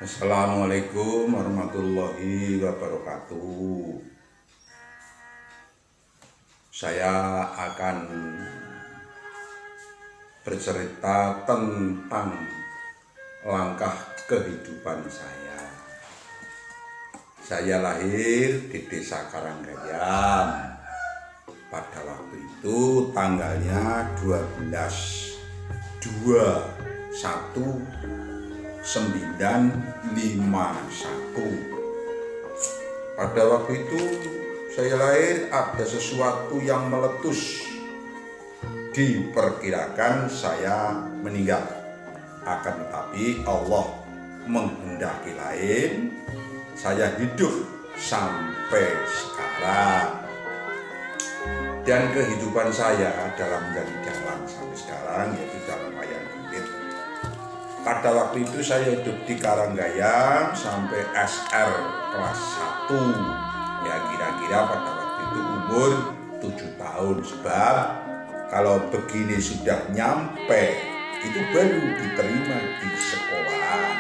Assalamualaikum warahmatullahi wabarakatuh. Saya akan bercerita tentang langkah kehidupan saya. Saya lahir di Desa Karanggayam. Pada waktu itu tanggalnya 12/21/1951. Pada waktu itu saya lahir, ada sesuatu yang meletus. Diperkirakan saya meninggal, akan tetapi Allah menghendaki lain. Saya hidup sampai sekarang, dan kehidupan saya dalam sampai sekarang yaitu dalam wayang kulit. Pada waktu itu saya hidup di Karanggayam sampai SR kelas 1. Ya kira-kira pada waktu itu umur 7 tahun. Sebab kalau begini sudah nyampe, itu baru diterima di sekolah.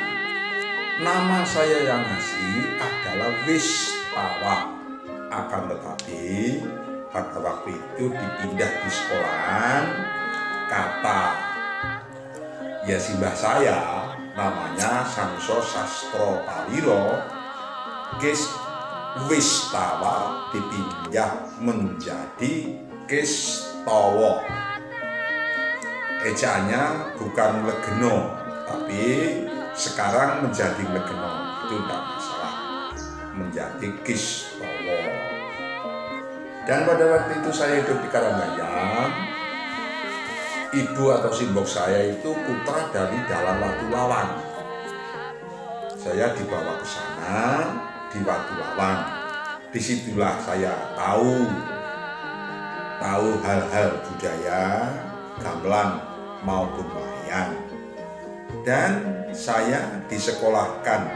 Nama saya yang asli adalah Wistawa. Akan tetapi pada waktu itu dipindah di sekolahan, kata ya simbah saya namanya Samso Sastro Paliro, Wistawa dipindah menjadi Kistowo. Ejaannya bukan Legeno, tapi sekarang menjadi Legeno, itu tidak masalah, menjadi Kistowo. Dan pada waktu itu saya hidup di Karanggayam. Ibu atau simbok saya itu putra dari Dalam Watulawan. Saya dibawa ke sana di Watulawan. Disitulah saya tahu hal-hal budaya gamelan maupun wayang. Dan saya disekolahkan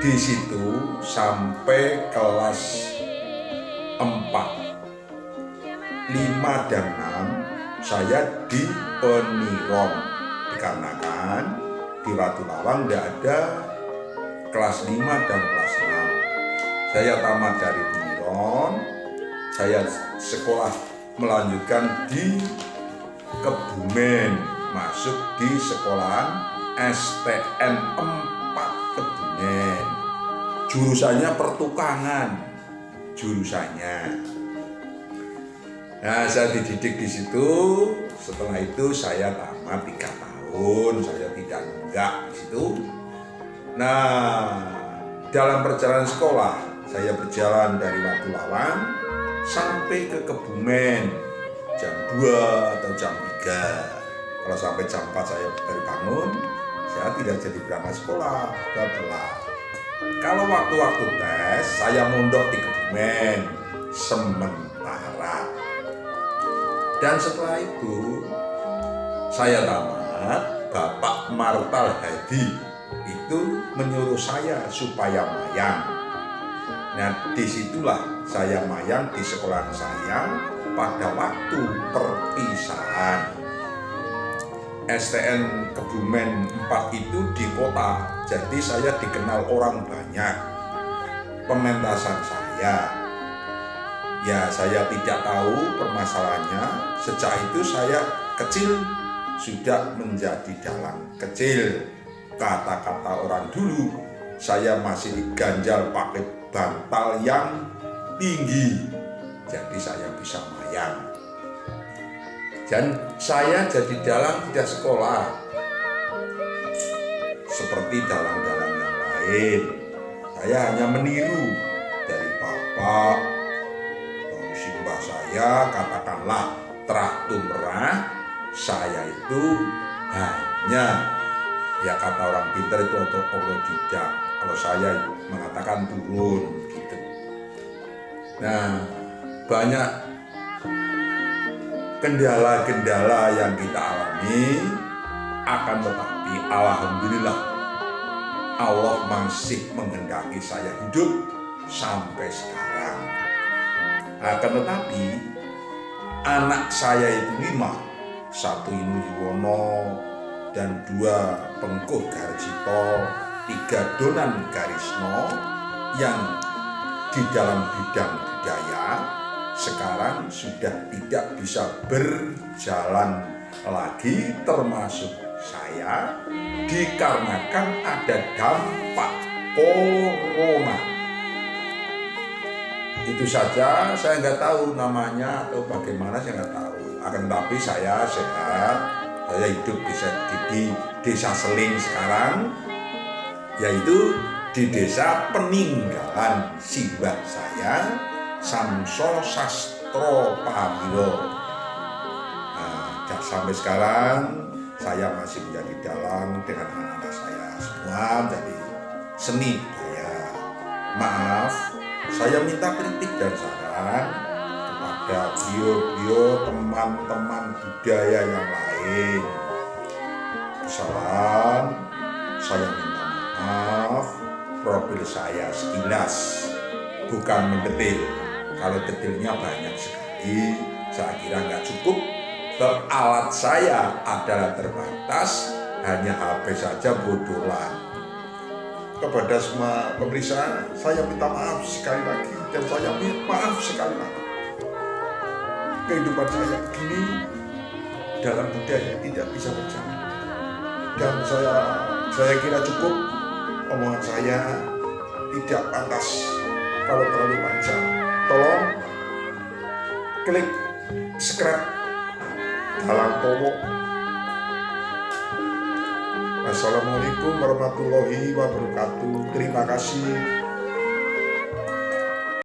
di situ sampai kelas 4, 5 dan 6 saya di Peniron, dikarenakan di Watulawan tidak ada kelas 5 dan kelas 6. Saya tamat dari Peniron, saya sekolah melanjutkan di Kebumen, masuk di sekolahan STN 4 Kebumen. Jurusannya pertukangan. Nah, saya dididik di situ. Setelah itu saya tamat 3 tahun. Saya tidak nunggak di situ. Nah, dalam perjalanan sekolah saya berjalan dari Watulawan sampai ke Kebumen jam 2 atau jam 3. Kalau sampai jam 4 saya baru bangun. Saya tidak jadi berangkat sekolah, telat. Kalau waktu-waktu tes, saya mondok di Kebumen sementara. Dan setelah itu saya tamat, Bapak Martal Hadi itu menyuruh saya supaya mayang. Nah, disitulah saya mayang di sekolah saya pada waktu perpisahan. STN Kebumen 4 itu di kota, jadi saya dikenal orang banyak. Pementasan saya, ya saya tidak tahu permasalahannya. Sejak itu saya kecil sudah menjadi dalang. Kecil, kata-kata orang dulu, saya masih ganjal pakai bantal yang tinggi. Jadi saya bisa mayang. Dan saya jadi dalang tidak sekolah seperti dalang-dalang yang lain. Saya hanya meniru dari bapak atau simbah saya, katakanlah terah tumrah. Saya itu hanya, ya kata orang pintar itu otodidak. Kalau saya mengatakan turun gitu. Nah, banyak kendala-kendala yang kita alami, akan tetapi alhamdulillah Allah masih menghendaki saya hidup sampai sekarang. Akan tetapi anak saya itu 5, 1 Yuwono dan 2 Pengkuh Garjito, 3 Donan Garisno yang di dalam bidang budaya sekarang sudah tidak bisa berjalan lagi, termasuk saya, dikarenakan ada dampak corona. Itu saja, saya nggak tahu namanya atau bagaimana, saya nggak tahu. Akan tetapi saya sehat, saya hidup di desa Seling sekarang, yaitu di desa peninggalan simbah saya, Samso Sastro Pawiro. Nah, sampai sekarang saya masih menjadi dalang dengan anak-anak saya semua menjadi seni budaya. Maaf, saya minta kritik dan saran kepada bio teman-teman budaya yang lain. Kesalahan, saya minta maaf. Profil saya sekilas, bukan mendetil. Kalau detailnya banyak sekali, saya kira nggak cukup. Alat saya adalah terbatas, hanya HP saja bodohlah. Kepada semua pemirsa, saya minta maaf sekali lagi, dan saya minta maaf sekali lagi. Kehidupan saya begini dalam budaya tidak bisa berjalan, dan saya kira cukup. Omongan saya tidak pantas kalau terlalu panjang. Tolong klik subscribe dalam tombol. Assalamualaikum warahmatullahi wabarakatuh. Terima kasih.